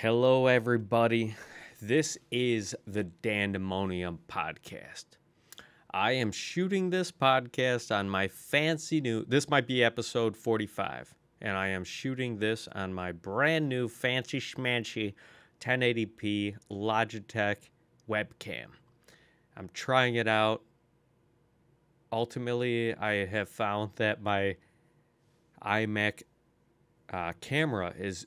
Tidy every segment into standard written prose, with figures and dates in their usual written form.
Hello, everybody. This is the Dandemonium Podcast. I am shooting this podcast on my fancy new, this might be episode 45, and I am shooting this on my brand new fancy schmancy 1080p Logitech webcam. I'm trying it out. Ultimately, I have found that my iMac camera is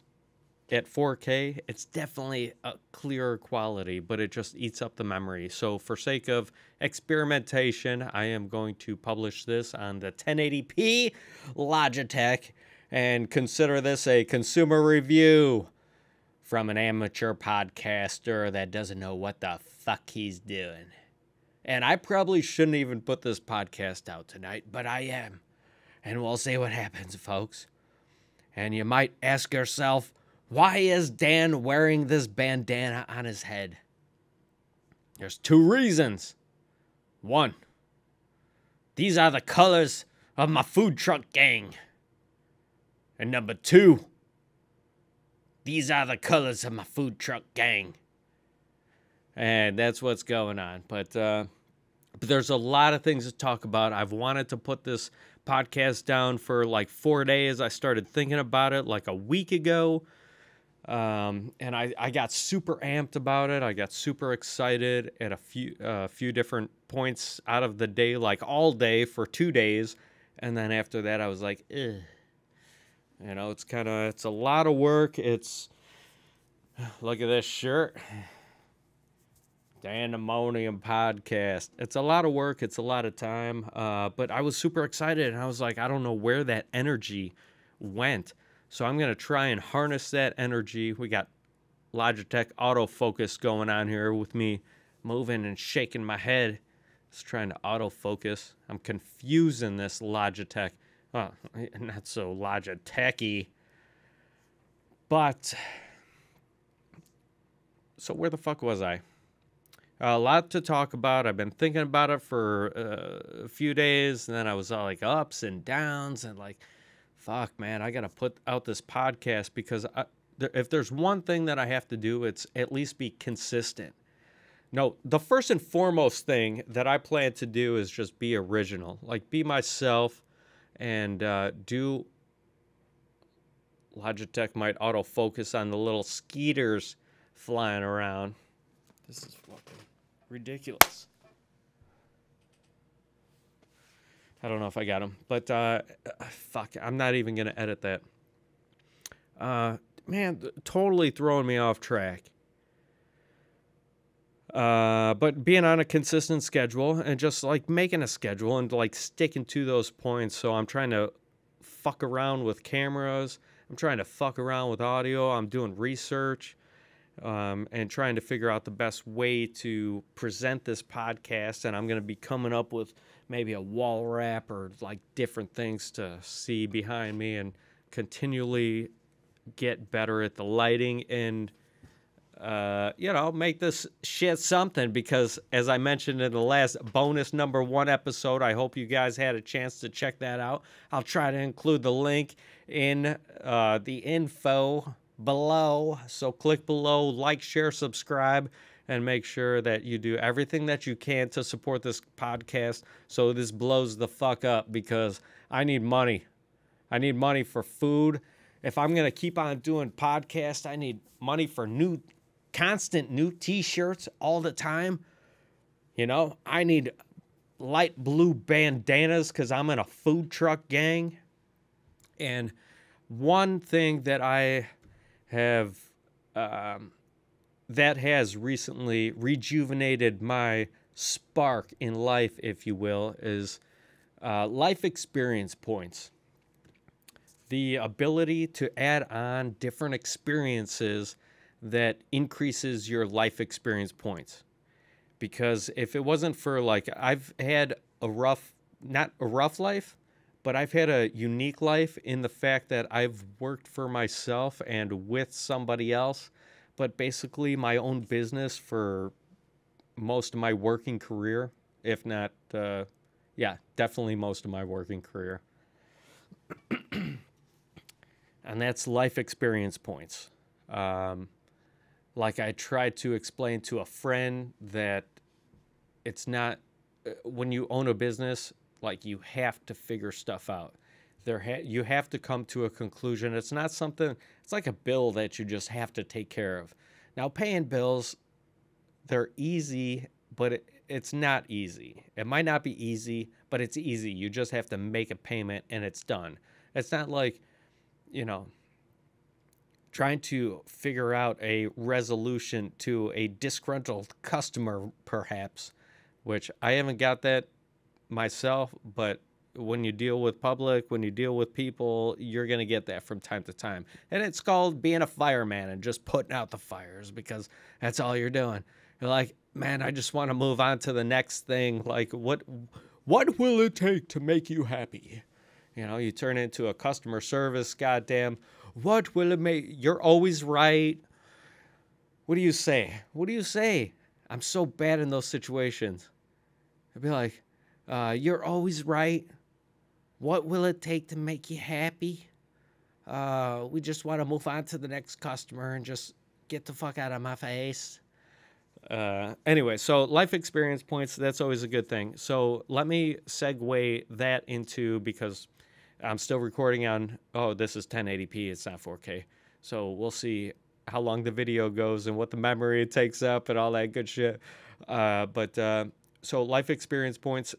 at 4K, it's definitely a clearer quality, but it just eats up the memory. So for sake of experimentation, I am going to publish this on the 1080p Logitech and consider this a consumer review from an amateur podcaster that doesn't know what the fuck he's doing. And I probably shouldn't even put this podcast out tonight, but I am. And we'll see what happens, folks. And you might ask yourself, why is Dan wearing this bandana on his head? There's two reasons. One, these are the colors of my food truck gang. And number two, these are the colors of my food truck gang. And that's what's going on. But there's a lot of things to talk about. I've wanted to put this podcast down for like 4 days. I started thinking about it like a week ago. And I got super amped about it. I got super excited at a few different points out of the day, like all day for 2 days. And then after that, I was like, ugh. You know, it's a lot of work. Look at this shirt. Dandemonium Podcast. It's a lot of work. It's a lot of time. But I was super excited and I was like, I don't know where that energy went. So I'm going to try and harness that energy. We got Logitech autofocus going on here with me moving and shaking my head. Just trying to autofocus. I'm confusing this Logitech. Well, not so Logitech-y. But, so where the fuck was I? A lot to talk about. I've been thinking about it for a few days. And then I was all like ups and downs and like, fuck, man, I got to put out this podcast because if there's one thing that I have to do, it's at least be consistent. No, the first and foremost thing that I plan to do is just be original, like be myself and do. Logitech might autofocus on the little skeeters flying around. This is fucking ridiculous. I don't know if I got him, but fuck, I'm not even going to edit that. Man, totally throwing me off track. But being on a consistent schedule and just like making a schedule and like sticking to those points. So I'm trying to fuck around with cameras. I'm trying to fuck around with audio. I'm doing research and trying to figure out the best way to present this podcast. And I'm going to be coming up with maybe a wall wrap or like different things to see behind me and continually get better at the lighting and, make this shit something because as I mentioned in the last bonus number 1 episode, I hope you guys had a chance to check that out. I'll try to include the link in the info below. So click below, like, share, subscribe, and make sure that you do everything that you can to support this podcast so this blows the fuck up because I need money. I need money for food. If I'm going to keep on doing podcasts, I need money for constant new t-shirts all the time. You know, I need light blue bandanas because I'm in a food truck gang. And one thing that I have that has recently rejuvenated my spark in life, if you will, is life experience points. The ability to add on different experiences that increases your life experience points. Because if it wasn't for like, I've had not a rough life, but I've had a unique life in the fact that I've worked for myself and with somebody else, but basically my own business for most of my working career, if not, definitely most of my working career. And that's life experience points. Like I tried to explain to a friend that it's not when you own a business, like you have to figure stuff out. You have to come to a conclusion. It's not something. It's like a bill that you just have to take care of. Now, paying bills, they're easy, but it's not easy. It might not be easy, but it's easy. You just have to make a payment and it's done. It's not like, you know, trying to figure out a resolution to a disgruntled customer, perhaps, which I haven't got that myself, but when you deal with public, when you deal with people, you're going to get that from time to time. And it's called being a fireman and just putting out the fires because that's all you're doing. You're like, man, I just want to move on to the next thing. Like, what will it take to make you happy? You know, you turn into a customer service, goddamn. What will it make? You're always right. What do you say? What do you say? I'm so bad in those situations. I'd be like, you're always right. What will it take to make you happy? We just want to move on to the next customer and just get the fuck out of my face. Anyway, so life experience points, that's always a good thing. So let me segue that into, because I'm still recording on, this is 1080p, it's not 4K. So we'll see how long the video goes and what the memory it takes up and all that good shit. So life experience points,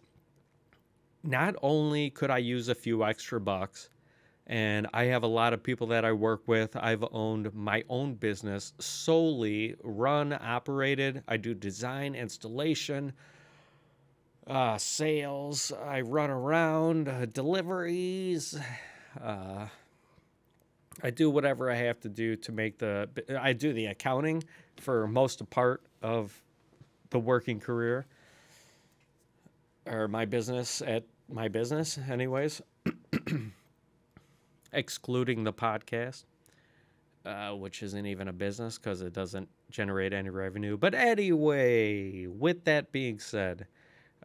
not only could I use a few extra bucks, and I have a lot of people that I work with. I've owned my own business, solely run, operated. I do design, installation, sales. I run around, deliveries. I do whatever I have to do to make I do the accounting for most part of the working career, or my business anyways. Excluding the podcast, which isn't even a business because it doesn't generate any revenue. But anyway, with that being said,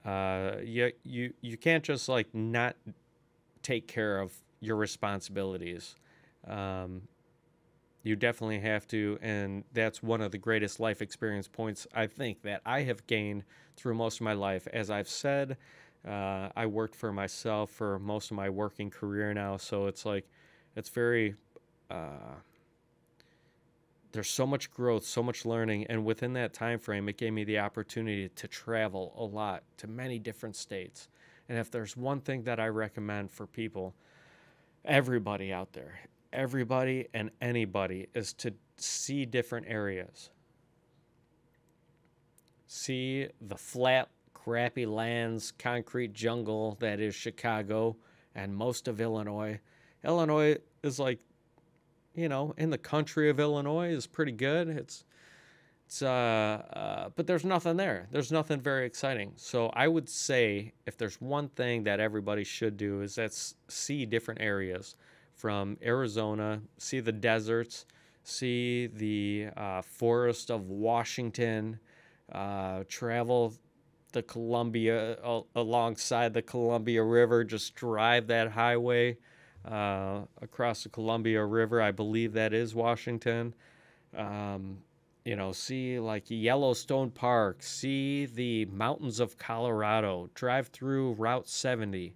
you can't just like not take care of your responsibilities. You definitely have to, and that's one of the greatest life experience points I think that I have gained through most of my life. As I've said, I worked for myself for most of my working career now, so it's like, it's very, there's so much growth, so much learning, and within that time frame, it gave me the opportunity to travel a lot to many different states. And if there's one thing that I recommend for people, everybody out there, everybody and anybody, is to see different areas. See the flat, crappy lands, concrete jungle that is Chicago and most of Illinois. Illinois is like, in the country of Illinois is pretty good. But there's nothing there. There's nothing very exciting. So I would say if there's one thing that everybody should do is see different areas from Arizona, see the deserts, see the forest of Washington, travel the Columbia, alongside the Columbia River, just drive that highway across the Columbia River. I believe that is Washington. See like Yellowstone Park, see the mountains of Colorado, drive through Route 70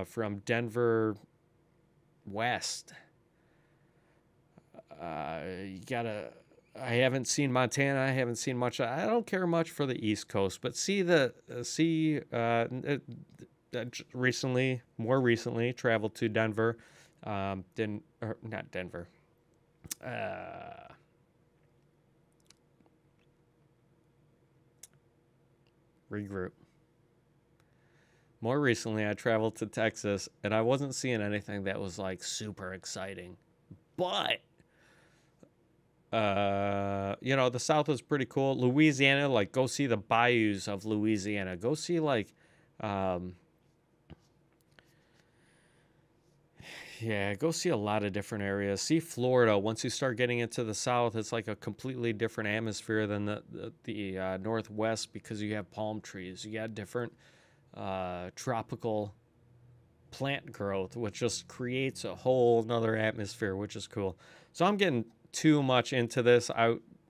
from Denver west. I haven't seen Montana. I haven't seen much. I don't care much for the East Coast, but more recently, traveled to Denver. Not Denver. Regroup. More recently, I traveled to Texas, and I wasn't seeing anything that was like super exciting, but the South was pretty cool. Louisiana, like, go see the bayous of Louisiana. Go see like, go see a lot of different areas. See Florida. Once you start getting into the South, it's like a completely different atmosphere than the Northwest, because you have palm trees. You got different tropical plant growth, which just creates a whole nother atmosphere, which is cool. So I'm getting too much into this.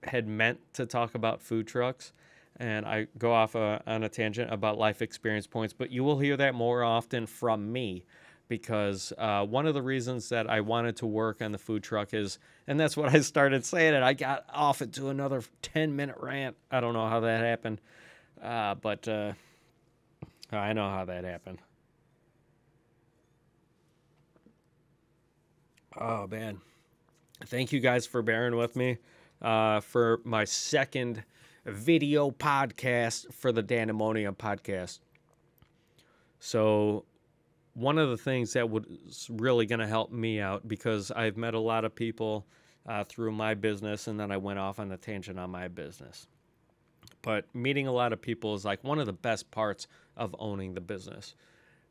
had meant to talk about food trucks, and I go off on a tangent about life experience points, but you will hear that more often from me because one of the reasons that I wanted to work on the food truck is, and that's what I started saying, and I got off into another 10-minute rant. I don't know how that happened, but I know how that happened. Oh, man. Thank you guys for bearing with me for my second video podcast for the Dandemonium podcast. So one of the things that was really going to help me out, because I've met a lot of people through my business, and then I went off on a tangent on my business. But meeting a lot of people is like one of the best parts of owning the business.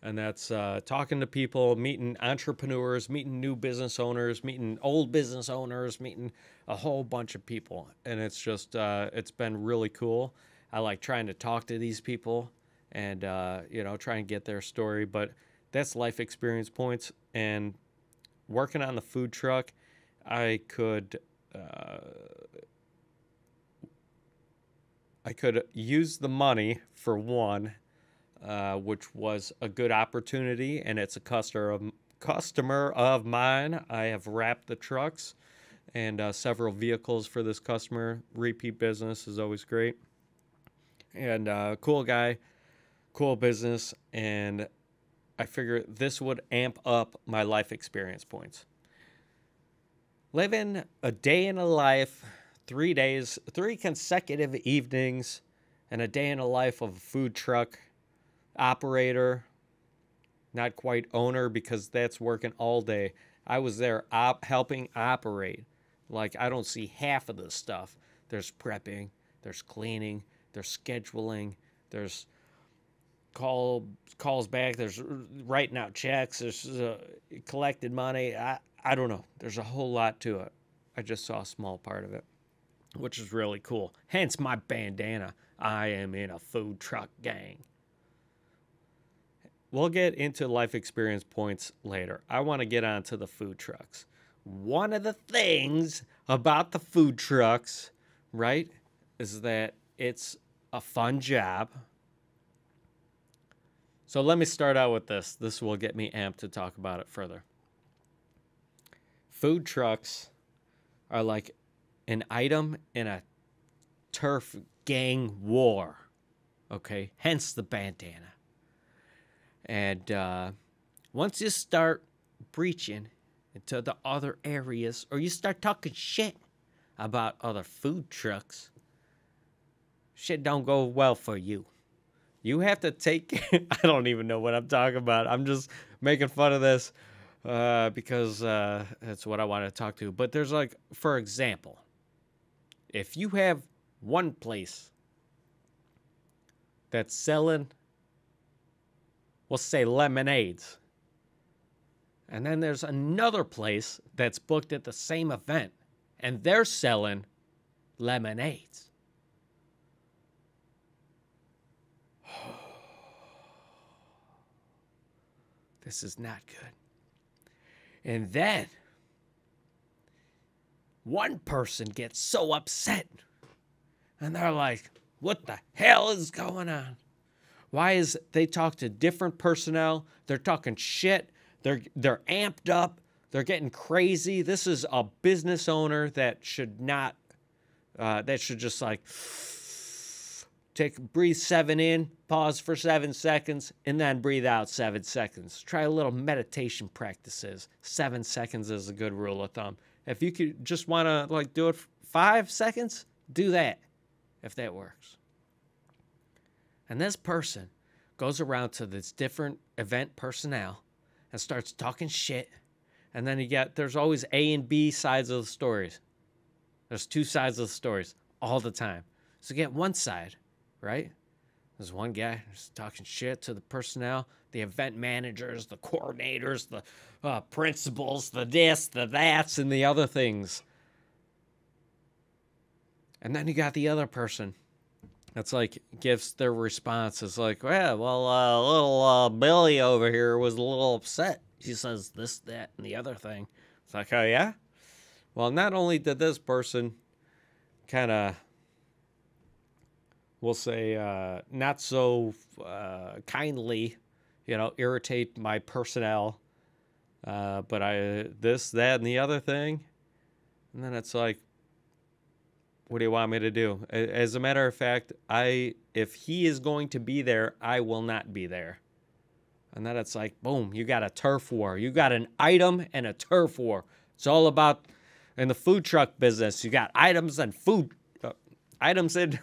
And that's talking to people, meeting entrepreneurs, meeting new business owners, meeting old business owners, meeting a whole bunch of people. And it's just, it's been really cool. I like trying to talk to these people and, try and get their story. But that's life experience points. And working on the food truck, I could use the money for one, which was a good opportunity, and it's a customer of mine. I have wrapped the trucks and several vehicles for this customer. Repeat business is always great. And cool guy, cool business, and I figure this would amp up my life experience points. Living a day in a life, 3 days, 3 consecutive evenings, and a day in the life of a food truck operator, not quite owner, because that's working all day. I was there helping operate. Like, I don't see half of this stuff. There's prepping, there's cleaning, there's scheduling, there's calls back, there's writing out checks, there's collected money. I don't know. There's a whole lot to it. I just saw a small part of it, which is really cool. Hence my bandana. I am in a food truck gang. We'll get into life experience points later. I want to get on to the food trucks. One of the things about the food trucks, right, is that it's a fun job. So let me start out with this. This will get me amped to talk about it further. Food trucks are like an item in a turf gang war. Okay? Hence the bandana. And once you start breaching into the other areas, or you start talking shit about other food trucks, shit don't go well for you. You have to take... I don't even know what I'm talking about. I'm just making fun of this because that's what I want to talk to. But there's like, for example, if you have one place that's selling, we'll say, lemonades, and then there's another place that's booked at the same event, and they're selling lemonades. This is not good. And then one person gets so upset, and they're like, what the hell is going on? Why is they talk to different personnel? They're talking shit. They're amped up. They're getting crazy. This is a business owner that should not, that should just like breathe 7 in, pause for 7 seconds, and then breathe out 7 seconds. Try a little meditation practices. 7 seconds is a good rule of thumb. If you could just want to like do it 5 seconds, do that if that works. And this person goes around to this different event personnel and starts talking shit. And then there's always A and B sides of the stories. There's 2 sides of the stories all the time. So get one side, right? There's one guy who's talking shit to the personnel, the event managers, the coordinators, the principals, the this, the that's, and the other things. And then you got the other person that's like, gives their response. It's like, little Billy over here was a little upset. He says this, that, and the other thing. It's like, oh yeah? Well, not only did this person kind of, we'll say, not so kindly, irritate my personnel. But this, that, and the other thing. And then it's like, what do you want me to do? As a matter of fact, if he is going to be there, I will not be there. And then it's like, boom, you got a turf war. You got an item and a turf war. It's all about, in the food truck business, you got items and items and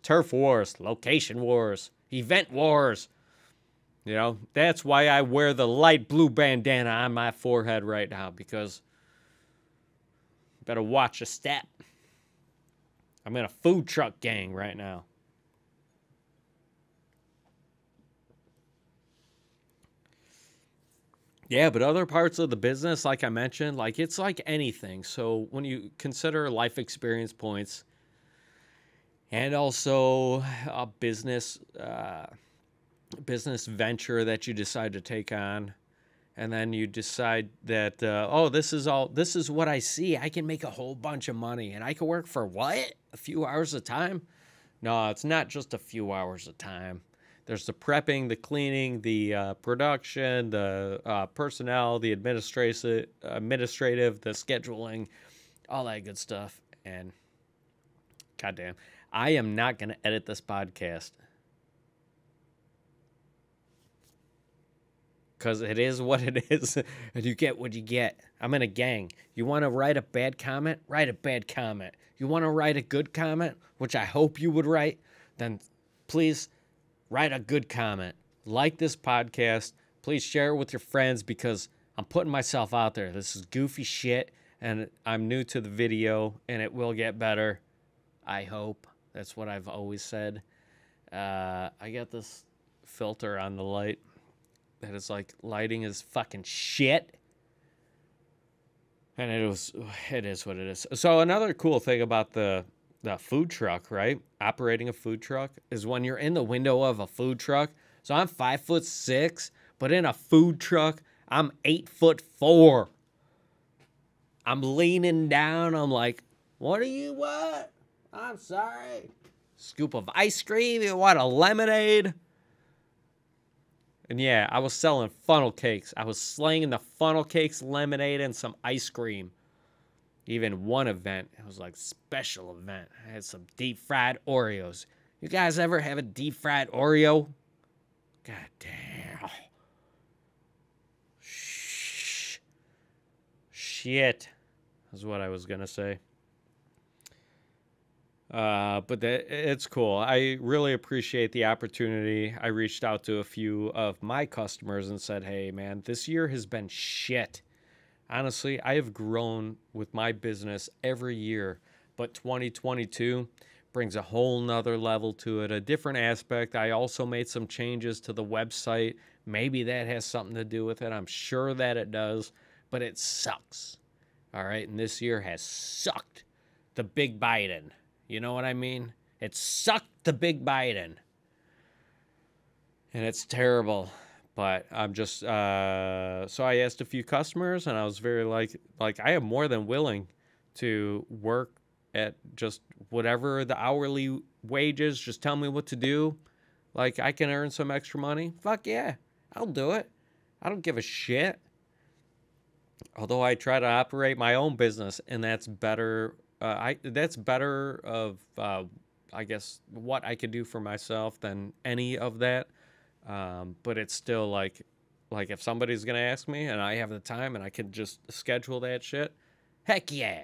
turf wars, location wars, event wars. That's why I wear the light blue bandana on my forehead right now, because better watch a step. I'm in a food truck gang right now. Yeah, but other parts of the business, like I mentioned, like it's like anything. So when you consider life experience points and also a business venture that you decide to take on, and then you decide that, this is what I see. I can make a whole bunch of money, and I can work for what? A few hours a time? No, it's not just a few hours a time. There's the prepping, the cleaning, the production, the personnel, the administrative, the scheduling, all that good stuff. And goddamn, I am not going to edit this podcast, because it is what it is, and you get what you get. I'm in a gang. You want to write a bad comment? Write a bad comment. You want to write a good comment, which I hope you would write, then please write a good comment. Like this podcast. Please share it with your friends, because I'm putting myself out there. This is goofy shit, and I'm new to the video, and it will get better. I hope. That's what I've always said. I got this filter on the light that is like, lighting is fucking shit. And it is what it is. So another cool thing about the food truck, right? Operating a food truck is when you're in the window of a food truck. So I'm 5'6", but in a food truck, I'm 8'4". I'm leaning down. I'm like, what do you want? I'm sorry. Scoop of ice cream? You want a lemonade? And yeah, I was selling funnel cakes. I was slanging the funnel cakes, lemonade, and some ice cream. Even one event, it was like special event. I had some deep fried Oreos. You guys ever have a deep fried Oreo? God damn. Shit is what I was going to say. But it's cool. I really appreciate the opportunity. I reached out to a few of my customers and said, hey, man, this year has been shit. Honestly, I have grown with my business every year, but 2022 brings a whole nother level to it, a different aspect. I also made some changes to the website. Maybe that has something to do with it. I'm sure that it does, but it sucks. All right, and this year has sucked the Big Biden. You know what I mean? It sucked the Big Biden. And it's terrible. But I'm just, so I asked a few customers, and I was very like I am more than willing to work at just whatever the hourly wage is. Just tell me what to do. Like, I can earn some extra money. Fuck yeah, I'll do it. I don't give a shit. Although I try to operate my own business, and that's better. That's better of, I guess, what I could do for myself than any of that. But it's still like if somebody's going to ask me and I have the time and I can just schedule that shit, heck yeah.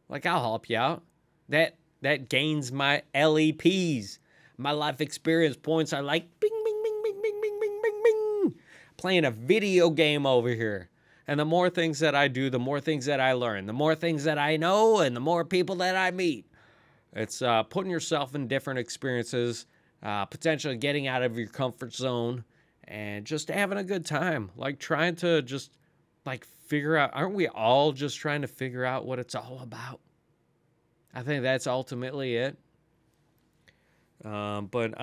Like, I'll help you out. That gains my LEPs. My life experience points are like bing, bing, bing, bing, bing, bing, bing, bing, bing. Playing a video game over here. And the more things that I do, the more things that I learn, the more things that I know, and the more people that I meet. It's putting yourself in different experiences, potentially getting out of your comfort zone, and just having a good time. Like, trying to just, like, figure out, aren't we all just trying to figure out what it's all about? I think that's ultimately it. But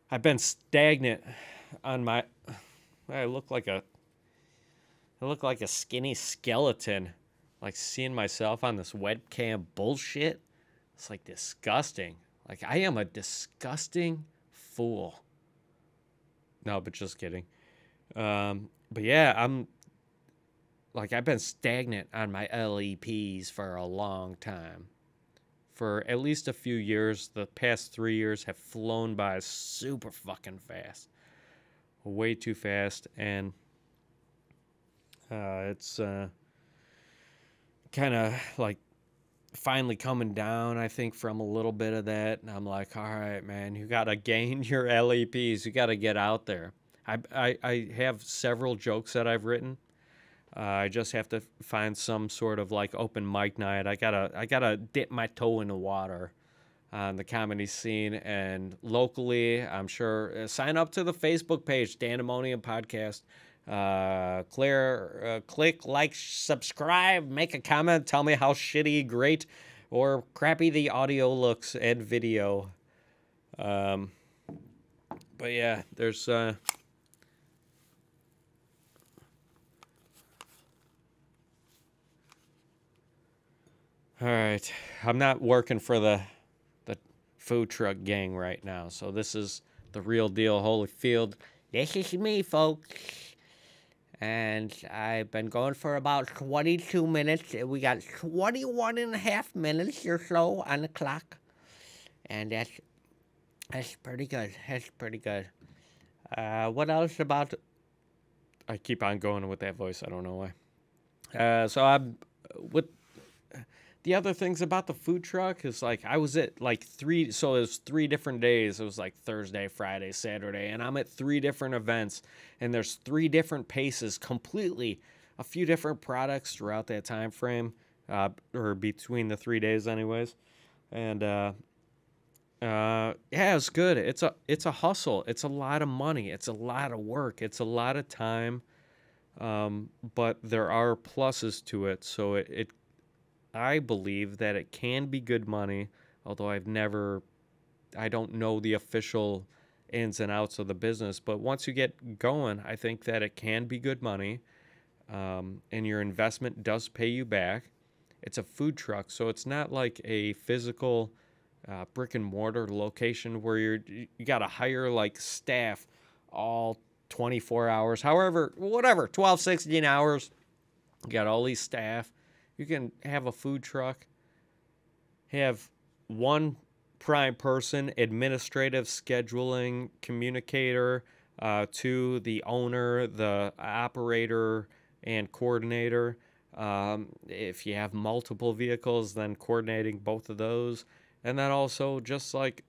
I've been stagnant on my, I look like a skinny skeleton like seeing myself on this webcam bullshit. It's like disgusting. Like I am a disgusting fool. No, but just kidding. But yeah, I've been stagnant on my LEPs for a long time. For at least a few years. The past 3 years have flown by super fucking fast. Way too fast. And it's kind of like finally coming down, I think, from a little bit of that. And I'm like, all right, man, you got to gain your LEPs. You got to get out there. I have several jokes that I've written. I just have to find some sort of like open mic night. I gotta dip my toe in the water on the comedy scene, and locally, I'm sure. Sign up to the Facebook page, Dandemonium Podcast. Click like, subscribe, make a comment, tell me how shitty, great, or crappy the audio looks and video. But yeah, there's all right. I'm not working for the food truck gang right now, so this is the real deal, Holyfield. This is me, folks. And I've been going for about 22 minutes. We got 21 and a half minutes or so on the clock. And that's pretty good. That's pretty good. What else about... I keep on going with that voice. I don't know why. So I'm... With the other things about the food truck is like I was at like so it was 3 different days. It was like Thursday, Friday, Saturday, and I'm at 3 different events, and there's 3 different paces, completely a few different products throughout that time frame, or between the 3 days anyways. And yeah, it's good. It's a hustle. It's a lot of money. It's a lot of work. It's a lot of time. But there are pluses to it, so I believe that it can be good money, although I don't know the official ins and outs of the business. But once you get going, I think that it can be good money, and your investment does pay you back. It's a food truck, so it's not like a physical brick and mortar location where you got to hire like staff all 24 hours, however, whatever, 12, 16 hours. You got all these staff. You can have a food truck, have one prime person, administrative, scheduling, communicator, to the owner, the operator, and coordinator. If you have multiple vehicles, then coordinating both of those. And then also just like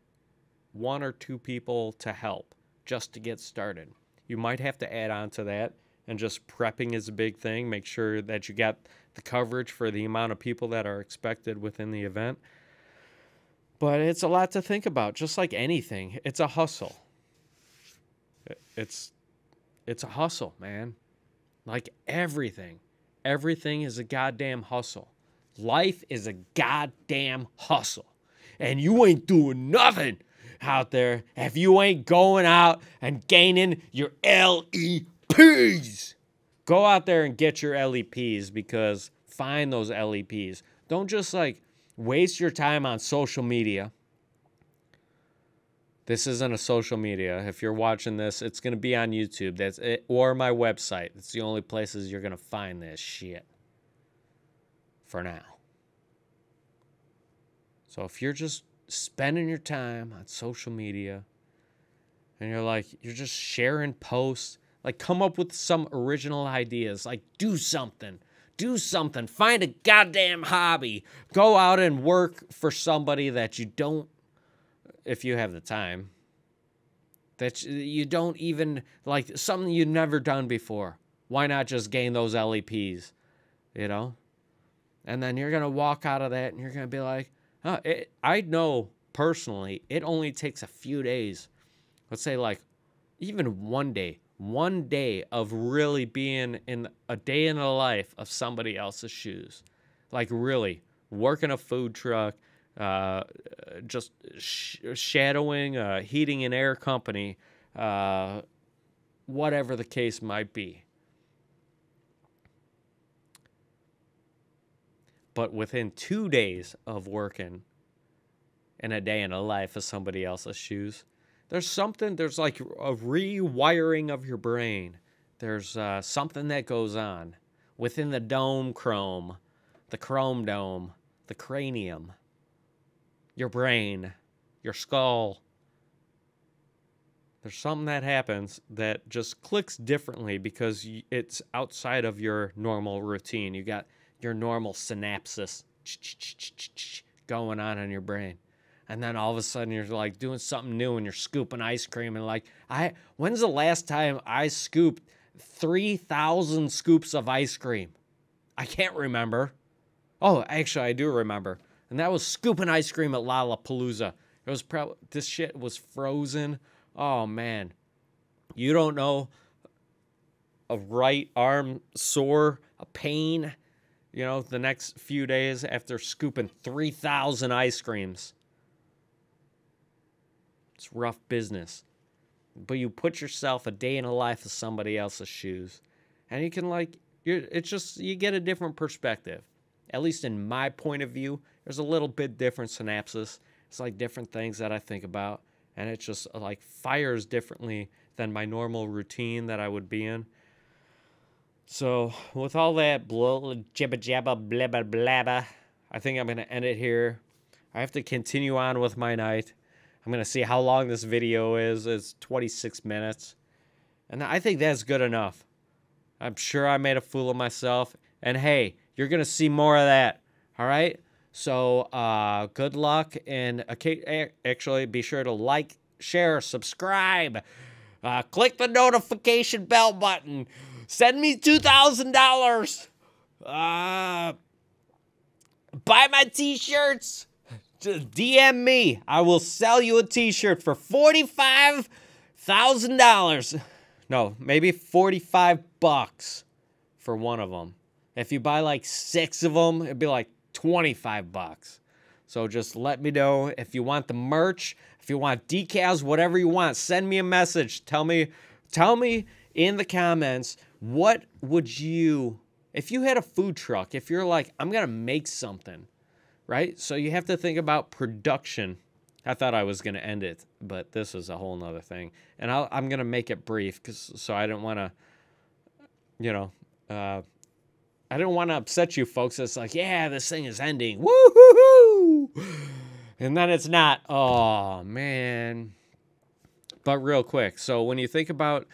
1 or 2 people to help just to get started. You might have to add on to that. And just prepping is a big thing. Make sure that you got the coverage for the amount of people that are expected within the event. But it's a lot to think about, just like anything. It's a hustle. It's a hustle, man. Like everything. Everything is a goddamn hustle. Life is a goddamn hustle. And you ain't doing nothing out there if you ain't going out and gaining your LEPs. Go out there and get your LEPs, because find those LEPs. Don't just like waste your time on social media. This isn't a social media. If you're watching this, it's going to be on YouTube. That's it, or my website. It's the only places you're going to find this shit for now. So if you're just spending your time on social media and you're just sharing posts, like, come up with some original ideas. Like, do something. Do something. Find a goddamn hobby. Go out and work for somebody that you don't, if you have the time, that you don't even, like, something you've never done before. Why not just gain those LEPs, you know? And then you're going to walk out of that and you're going to be like, I know personally it only takes a few days. Let's say, like, even one day of really being in a day in the life of somebody else's shoes. Like, really working a food truck, just shadowing a heating and air company, whatever the case might be. But within 2 days of working in a day in the life of somebody else's shoes, there's like a rewiring of your brain. There's something that goes on within the the chrome dome, the cranium, your brain, your skull. There's something that happens that just clicks differently because it's outside of your normal routine. You got your normal synapses going on in your brain. And then all of a sudden you're like doing something new and you're scooping ice cream and like, when's the last time I scooped 3,000 scoops of ice cream? I can't remember. Oh, actually I do remember. And that was scooping ice cream at Lollapalooza. It was probably, this shit was frozen. Oh man. You don't know a right arm sore, a pain, you know, the next few days after scooping 3,000 ice creams. It's rough business. But you put yourself a day in the life of somebody else's shoes. And you can you get a different perspective. At least in my point of view, there's a little bit different synapses. It's like different things that I think about. And it just like fires differently than my normal routine that I would be in. So with all that jibba jabba blabba blabba, I think I'm going to end it here. I have to continue on with my night. I'm going to see how long this video is. It's 26 minutes. And I think that's good enough. I'm sure I made a fool of myself. And hey, you're going to see more of that. All right? So good luck. And actually, be sure to like, share, subscribe. Click the notification bell button. Send me $2,000. Buy my t-shirts. Just DM me. I will sell you a t-shirt for $45,000. No, maybe $45 for one of them. If you buy like 6 of them, it'd be like $25. So just let me know if you want the merch, if you want decals, whatever you want. Send me a message. Tell me in the comments, what would you, if you had a food truck, if you're like, I'm going to make something, right? So you have to think about production. I thought I was going to end it, but this is a whole nother thing. And I'm going to make it brief so I didn't want to, you know, I didn't want to upset you folks. It's like, yeah, this thing is ending. Woo-hoo-hoo! And then it's not. Oh, man. But real quick. So when you think about,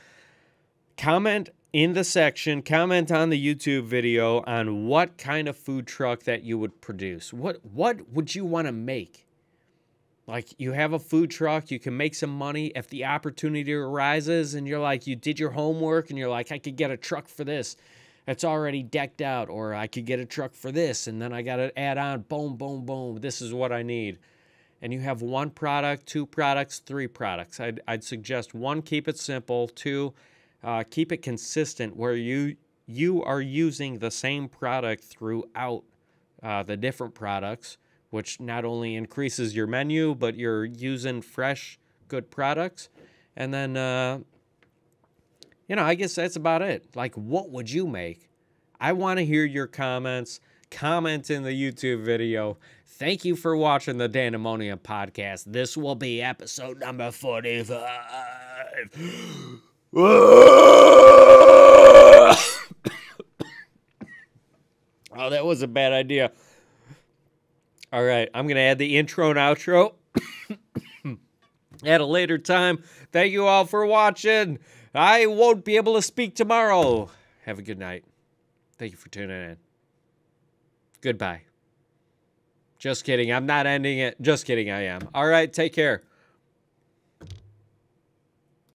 comment in the section, comment on the YouTube video on what kind of food truck that you would produce. What would you want to make? Like, you have a food truck, you can make some money if the opportunity arises, and you're like, you did your homework, and you're like, I could get a truck for this. It's already decked out, or I could get a truck for this, and then I got to add on, boom, boom, boom, this is what I need. And you have 1 product, 2 products, 3 products. I'd suggest 1, keep it simple. 2, keep it consistent where you are using the same product throughout the different products, which not only increases your menu, but you're using fresh, good products. And then, you know, I guess that's about it. Like, what would you make? I want to hear your comments. Comment in the YouTube video. Thank you for watching the Dandemonium Podcast. This will be episode number 45. Oh, that was a bad idea. All right, I'm going to add the intro and outro at a later time. Thank you all for watching. I won't be able to speak tomorrow. Have a good night. Thank you for tuning in. Goodbye. Just kidding. I'm not ending it. Just kidding. I am. All right, take care.